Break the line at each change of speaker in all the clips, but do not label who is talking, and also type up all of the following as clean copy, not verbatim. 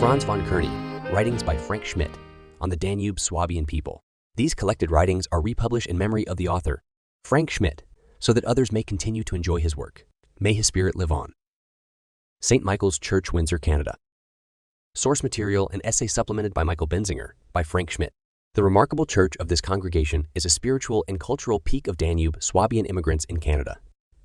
Franz von Kearney, writings by Frank Schmidt on the Danube-Swabian people. These collected writings are republished in memory of the author, Frank Schmidt, so that others may continue to enjoy his work. May his spirit live on. St. Michael's Church, Windsor, Canada. Source material and essay supplemented by Michael Benzinger by Frank Schmidt. The remarkable church of this congregation is a spiritual and cultural peak of Danube-Swabian immigrants in Canada.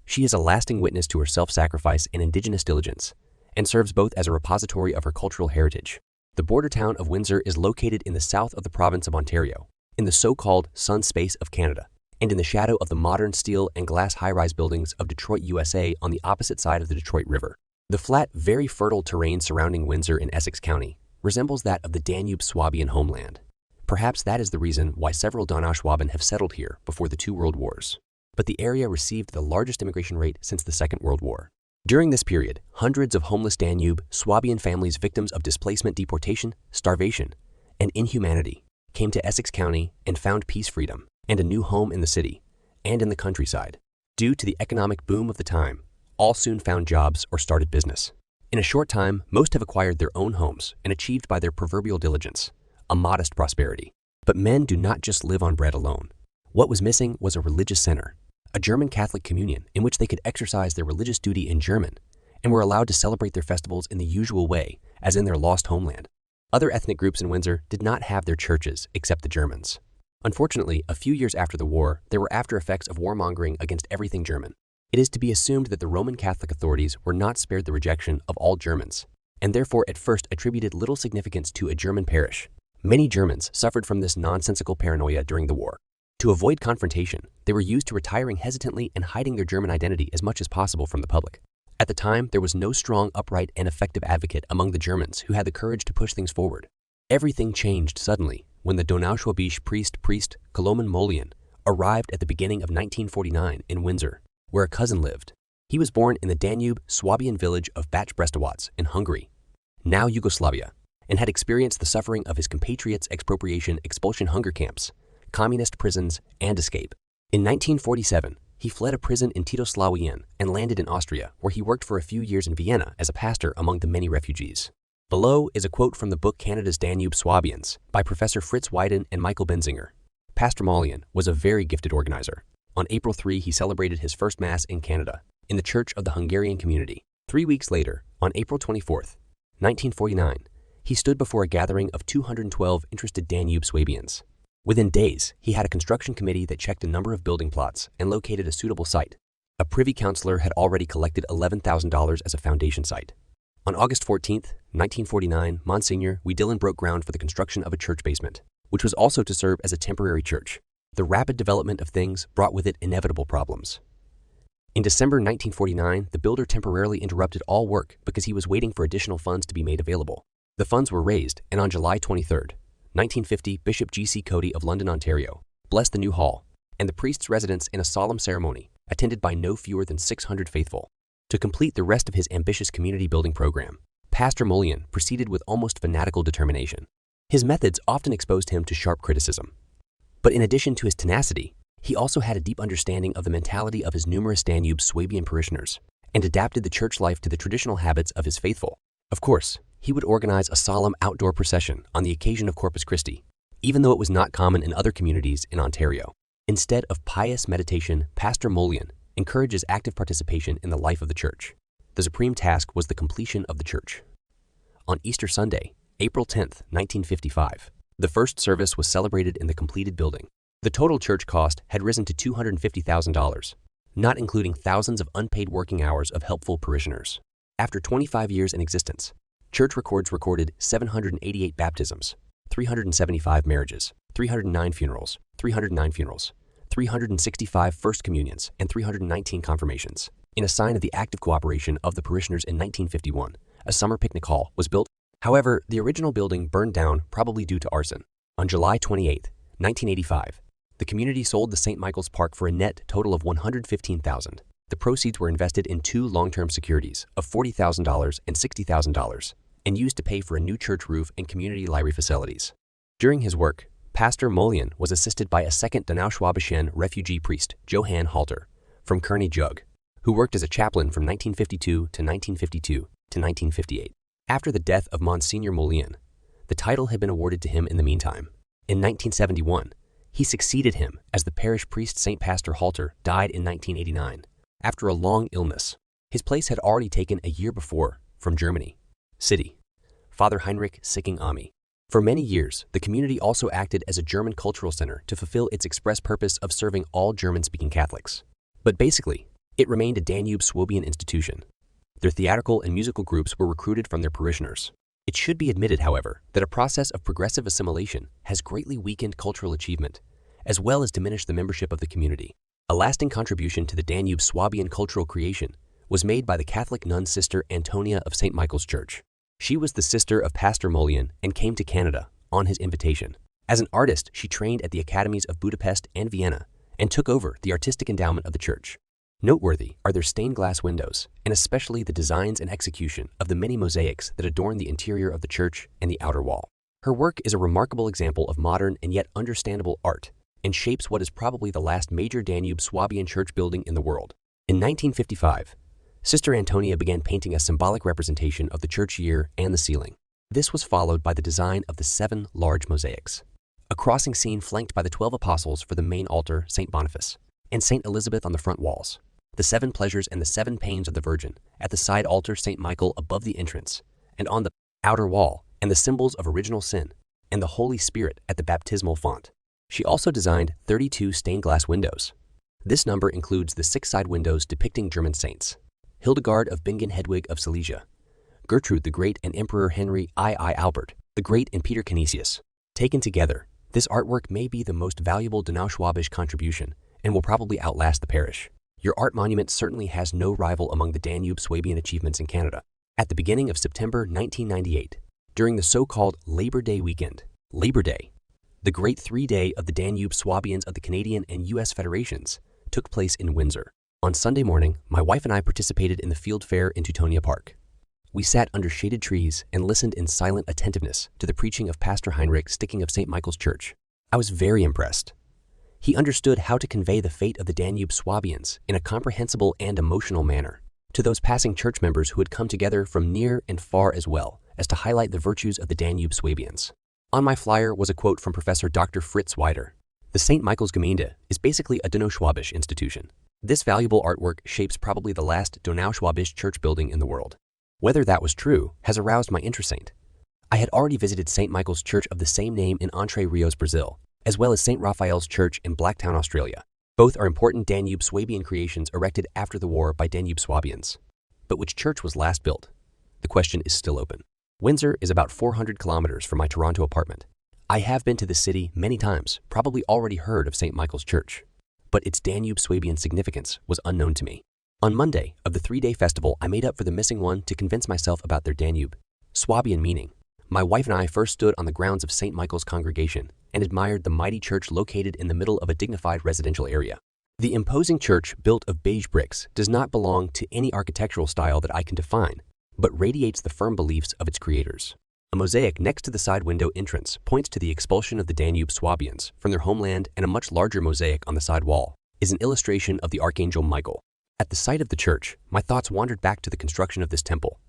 She is a lasting witness to her self-sacrifice and indigenous diligence, and serves both as a repository of her cultural heritage. The border town of Windsor is located in the south of the province of Ontario, in the so-called sun space of Canada, and in the shadow of the modern steel and glass high-rise buildings of Detroit, USA on the opposite side of the Detroit River. The flat, very fertile terrain surrounding Windsor in Essex County resembles that of the Danube-Swabian homeland. Perhaps that is the reason why several Donau-Schwaben have settled here before the two world wars. But the area received the largest immigration rate since the Second World War. During this period, hundreds of homeless Danube-Swabian families victims of displacement, deportation, starvation, and inhumanity came to Essex County and found peace, freedom, and a new home in the city and in the countryside. Due to the economic boom of the time, all soon found jobs or started business. In a short time, most have acquired their own homes and achieved by their proverbial diligence a modest prosperity. But men do not just live on bread alone. What was missing was a religious center, a German Catholic communion in which they could exercise their religious duty in German and were allowed to celebrate their festivals in the usual way as in their lost homeland. Other ethnic groups in Windsor did not have their churches except the Germans. Unfortunately, a few years after the war, there were after effects of warmongering against everything German. It is to be assumed that the Roman Catholic authorities were not spared the rejection of all Germans, and therefore at first attributed little significance to a German parish. Many Germans suffered from this nonsensical paranoia during the war. To avoid confrontation, they were used to retiring hesitantly and hiding their German identity as much as possible from the public. At the time, there was no strong, upright, and effective advocate among the Germans who had the courage to push things forward. Everything changed suddenly when the Donau-Schwabische Priest Koloman Moullion arrived at the beginning of 1949 in Windsor, where a cousin lived. He was born in the Danube-Swabian village of Bach Brestovac in Hungary, now Yugoslavia, and had experienced the suffering of his compatriots' expropriation, expulsion hunger camps, communist prisons, and escape. In 1947, he fled a prison in Titoslawien and landed in Austria, where he worked for a few years in Vienna as a pastor among the many refugees. Below is a quote from the book Canada's Danube-Swabians by Professor Fritz Wyden and Michael Benzinger. Pastor Moullion was a very gifted organizer. On April 3, he celebrated his first Mass in Canada, in the Church of the Hungarian Community. 3 weeks later, on April 24, 1949, he stood before a gathering of 212 interested Danube-Swabians. Within days, he had a construction committee that checked a number of building plots and located a suitable site. A privy councillor had already collected $11,000 as a foundation site. On August 14, 1949, Monsignor Dillon broke ground for the construction of a church basement, which was also to serve as a temporary church. The rapid development of things brought with it inevitable problems. In December 1949, the builder temporarily interrupted all work because he was waiting for additional funds to be made available. The funds were raised, and on July 23, 1950, Bishop G.C. Cody of London, Ontario, blessed the new hall and the priest's residence in a solemn ceremony attended by no fewer than 600 faithful. To complete the rest of his ambitious community building program, Pastor Moullion proceeded with almost fanatical determination. His methods often exposed him to sharp criticism. But in addition to his tenacity, he also had a deep understanding of the mentality of his numerous Danube-Swabian parishioners and adapted the church life to the traditional habits of his faithful. Of course, he would organize a solemn outdoor procession on the occasion of Corpus Christi, even though it was not common in other communities in Ontario. Instead of pious meditation, Pastor Moullion encourages active participation in the life of the church. The supreme task was the completion of the church. On Easter Sunday, April 10, 1955, the first service was celebrated in the completed building. The total church cost had risen to $250,000, not including thousands of unpaid working hours of helpful parishioners. After 25 years in existence, church records recorded 788 baptisms, 375 marriages, 309 funerals, 365 first communions, and 319 confirmations. In a sign of the active cooperation of the parishioners in 1951, a summer picnic hall was built. However, the original building burned down, probably due to arson. On July 28, 1985, the community sold the St. Michael's Park for a net total of $115,000. The proceeds were invested in 2 long-term securities of $40,000 and $60,000 and used to pay for a new church roof and community library facilities. During his work, Pastor Moullion was assisted by a second Donau-Schwabischen refugee priest, Johann Halter, from Kearney Jug, who worked as a chaplain from 1952 to 1958. After the death of Monsignor Moullion, the title had been awarded to him in the meantime. In 1971, he succeeded him as the parish priest. St. Pastor Halter died in 1989 after a long illness. His place had already taken a year before from Germany. City, Father Heinrich Sicking Ami. For many years, the community also acted as a German cultural center to fulfill its express purpose of serving all German-speaking Catholics. But basically, it remained a Danube-Swabian institution. Their theatrical and musical groups were recruited from their parishioners. It should be admitted, however, that a process of progressive assimilation has greatly weakened cultural achievement, as well as diminished the membership of the community. A lasting contribution to the Danube-Swabian cultural creation was made by the Catholic nun Sister Antonia of St. Michael's Church. She was the sister of Pastor Moullion and came to Canada on his invitation. As an artist, she trained at the academies of Budapest and Vienna and took over the artistic endowment of the church. Noteworthy are their stained glass windows, and especially the designs and execution of the many mosaics that adorn the interior of the church and the outer wall. Her work is a remarkable example of modern and yet understandable art and shapes what is probably the last major Danube-Swabian church building in the world. In 1955, Sister Antonia began painting a symbolic representation of the church year and the ceiling. This was followed by the design of the 7 large mosaics, a crossing scene flanked by the 12 apostles for the main altar, St. Boniface, and St. Elizabeth on the front walls, the 7 pleasures and the 7 pains of the Virgin at the side altar, St. Michael above the entrance, and on the outer wall, and the symbols of original sin, and the Holy Spirit at the baptismal font. She also designed 32 stained glass windows. This number includes the 6 side windows depicting German saints: Hildegard of Bingen-Hedwig of Silesia, Gertrude the Great, and Emperor Henry II Albert the Great, and Peter Canisius. Taken together, this artwork may be the most valuable Donau-Schwabisch contribution and will probably outlast the parish. Your art monument certainly has no rival among the Danube-Swabian achievements in Canada. At the beginning of September 1998, during the so-called Labor Day weekend, Labor Day, the great 3-day of the Danube-Swabians of the Canadian and U.S. Federations, took place in Windsor. On Sunday morning, my wife and I participated in the field fair in Teutonia Park. We sat under shaded trees and listened in silent attentiveness to the preaching of Pastor Heinrich Sicking of St. Michael's Church. I was very impressed. He understood how to convey the fate of the Danube-Swabians in a comprehensible and emotional manner to those passing church members who had come together from near and far, as well as to highlight the virtues of the Danube-Swabians. On my flyer was a quote from Professor Dr. Fritz Weider. The St. Michael's Gemeinde is basically a Donau-Schwabisch institution. This valuable artwork shapes probably the last Donau-Schwabisch church building in the world. Whether that was true has aroused my interest. I had already visited St. Michael's Church of the same name in Entre Rios, Brazil, as well as St. Raphael's Church in Blacktown, Australia. Both are important Danube-Swabian creations erected after the war by Danube-Swabians. But which church was last built? The question is still open. Windsor is about 400 kilometers from my Toronto apartment. I have been to the city many times, probably already heard of St. Michael's Church, but its Danube-Swabian significance was unknown to me. On Monday of the 3-day festival, I made up for the missing one to convince myself about their Danube-Swabian meaning. My wife and I first stood on the grounds of St. Michael's congregation and admired the mighty church located in the middle of a dignified residential area. The imposing church, built of beige bricks, does not belong to any architectural style that I can define, but radiates the firm beliefs of its creators. A mosaic next to the side window entrance points to the expulsion of the Danube-Swabians from their homeland, and a much larger mosaic on the side wall is an illustration of the Archangel Michael. At the site of the church, my thoughts wandered back to the construction of this temple,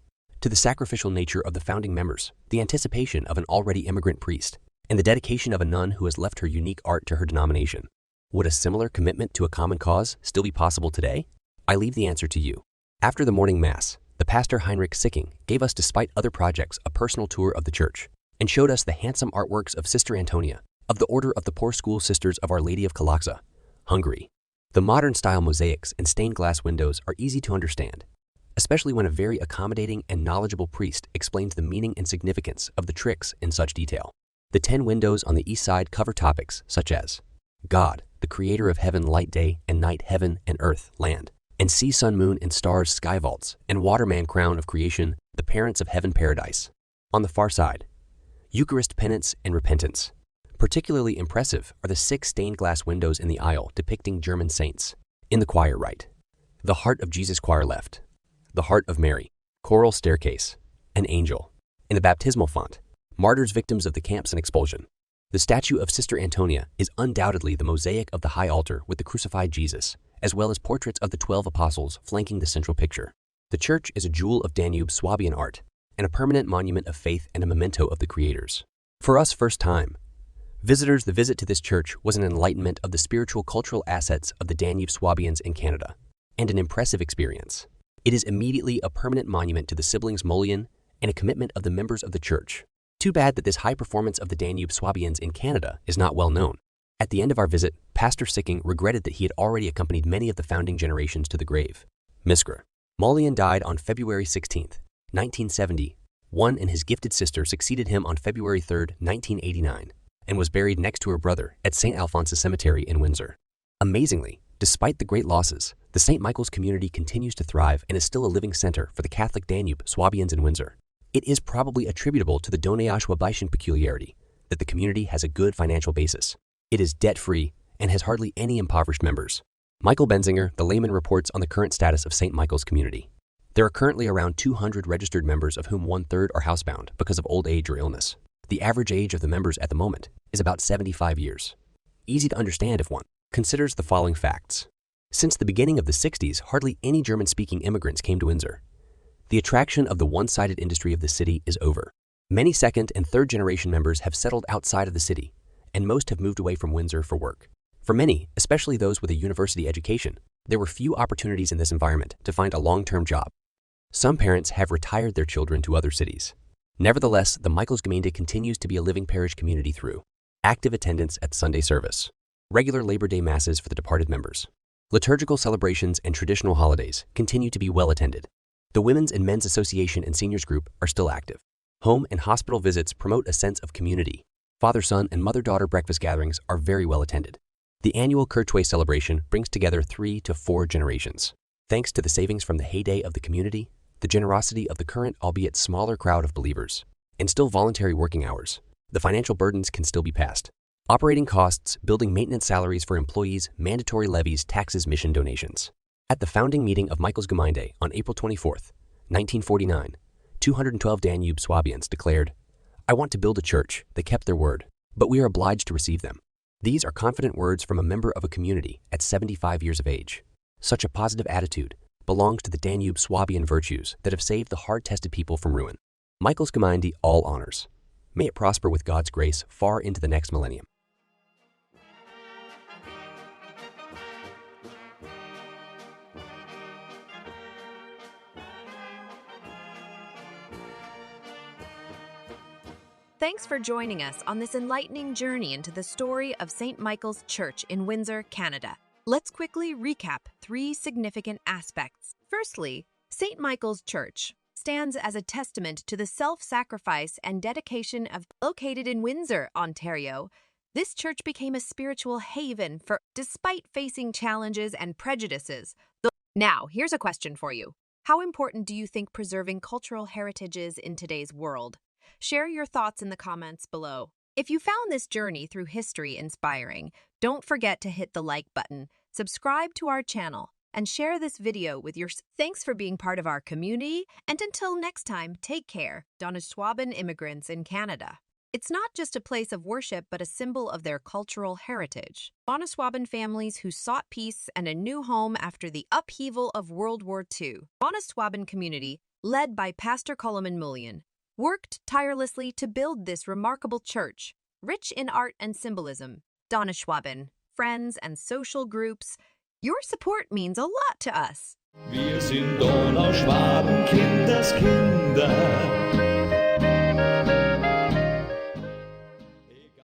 to the sacrificial nature of the founding members, the anticipation of an already immigrant priest, and the dedication of a nun who has left her unique art to her denomination. Would a similar commitment to a common cause still be possible today? I leave the answer to you. After the morning mass, the pastor Heinrich Sicking gave us, despite other projects, a personal tour of the church and showed us the handsome artworks of Sister Antonia of the Order of the Poor School Sisters of Our Lady of Kalaksa, Hungary. The modern-style mosaics and stained glass windows are easy to understand, especially when a very accommodating and knowledgeable priest explains the meaning and significance of the tricks in such detail. The 10 windows on the east side cover topics such as God, the creator of heaven, light, day, and night, heaven and earth, land, and sea, sun, moon, and stars, sky vaults, and waterman, crown of creation, the parents of heaven, paradise. On the far side, Eucharist, penance, and repentance. Particularly impressive are the 6 stained glass windows in the aisle depicting German saints. In the choir right, the Heart of Jesus choir left, the Heart of Mary, choral staircase, an angel. In the baptismal font, martyrs, victims of the camps and expulsion. The statue of Sister Antonia is undoubtedly the mosaic of the high altar with the crucified Jesus, as well as portraits of the 12 apostles flanking the central picture. The church is a jewel of Danube-Swabian art and a permanent monument of faith and a memento of the creators. For us first-time visitors, the visit to this church was an enlightenment of the spiritual cultural assets of the Danube-Swabians in Canada, and an impressive experience. It is immediately a permanent monument to the siblings Moullion and a commitment of the members of the church. Too bad that this high performance of the Danube-Swabians in Canada is not well known. At the end of our visit, Pastor Sicking regretted that he had already accompanied many of the founding generations to the grave. Miskra. Moullion died on February 16, 1970. And his gifted sister succeeded him on February 3, 1989, and was buried next to her brother at St. Alphonsus Cemetery in Windsor. Amazingly, despite the great losses, the St. Michael's community continues to thrive and is still a living center for the Catholic Danube-Swabians in Windsor. It is probably attributable to the Danube-Swabian peculiarity that the community has a good financial basis. It is debt-free and has hardly any impoverished members. Michael Benzinger, the layman, reports on the current status of St. Michael's community. There are currently around 200 registered members, of whom 1/3 are housebound because of old age or illness. The average age of the members at the moment is about 75 years. Easy to understand if one considers the following facts. Since the beginning of the 60s, hardly any German-speaking immigrants came to Windsor. The attraction of the one-sided industry of the city is over. Many second and third generation members have settled outside of the city, and most have moved away from Windsor for work. For many, especially those with a university education, there were few opportunities in this environment to find a long-term job. Some parents have retired their children to other cities. Nevertheless, the Michaelsgemeinde continues to be a living parish community through active attendance at Sunday service, regular Labor Day masses for the departed members. Liturgical celebrations and traditional holidays continue to be well attended. The Women's and Men's Association and Seniors Group are still active. Home and hospital visits promote a sense of community. Father-son and mother-daughter breakfast gatherings are very well attended. The annual Kirchway celebration brings together 3 to 4 generations. Thanks to the savings from the heyday of the community, the generosity of the current albeit smaller crowd of believers, and still voluntary working hours, the financial burdens can still be passed. Operating costs, building maintenance salaries for employees, mandatory levies, taxes, mission donations. At the founding meeting of Michaelsgemeinde on April 24, 1949, 212 Danube-Swabians declared, "I want to build a church." They kept their word, but we are obliged to receive them. These are confident words from a member of a community at 75 years of age. Such a positive attitude belongs to the Danube-Swabian virtues that have saved the hard-tested people from ruin. Michaelsgemeinde all honors. May it prosper with God's grace far into the next millennium.
Thanks for joining us on this enlightening journey into the story of St. Michael's Church in Windsor, Canada. Let's quickly recap 3 significant aspects. Firstly, St. Michael's Church stands as a testament to the self-sacrifice and dedication of located in Windsor, Ontario. This church became a spiritual haven for, despite facing challenges and prejudices. Now, here's a question for you. How important do you think preserving cultural heritage is in today's world? Share your thoughts in the comments below. If you found this journey through history inspiring, don't forget to hit the like button, subscribe to our channel, and share this video with your... Thanks for being part of our community, and until next time, take care. Danube-Swabian immigrants in Canada. It's not just a place of worship, but a symbol of their cultural heritage. Danube-Swabian families who sought peace and a new home after the upheaval of World War II. Danube-Swabian community, led by Pastor Koloman Moullion, worked tirelessly to build this remarkable church, rich in art and symbolism. Danube-Swabian, friends and social groups, your support means a lot to us.
Wir sind Donauschwaben.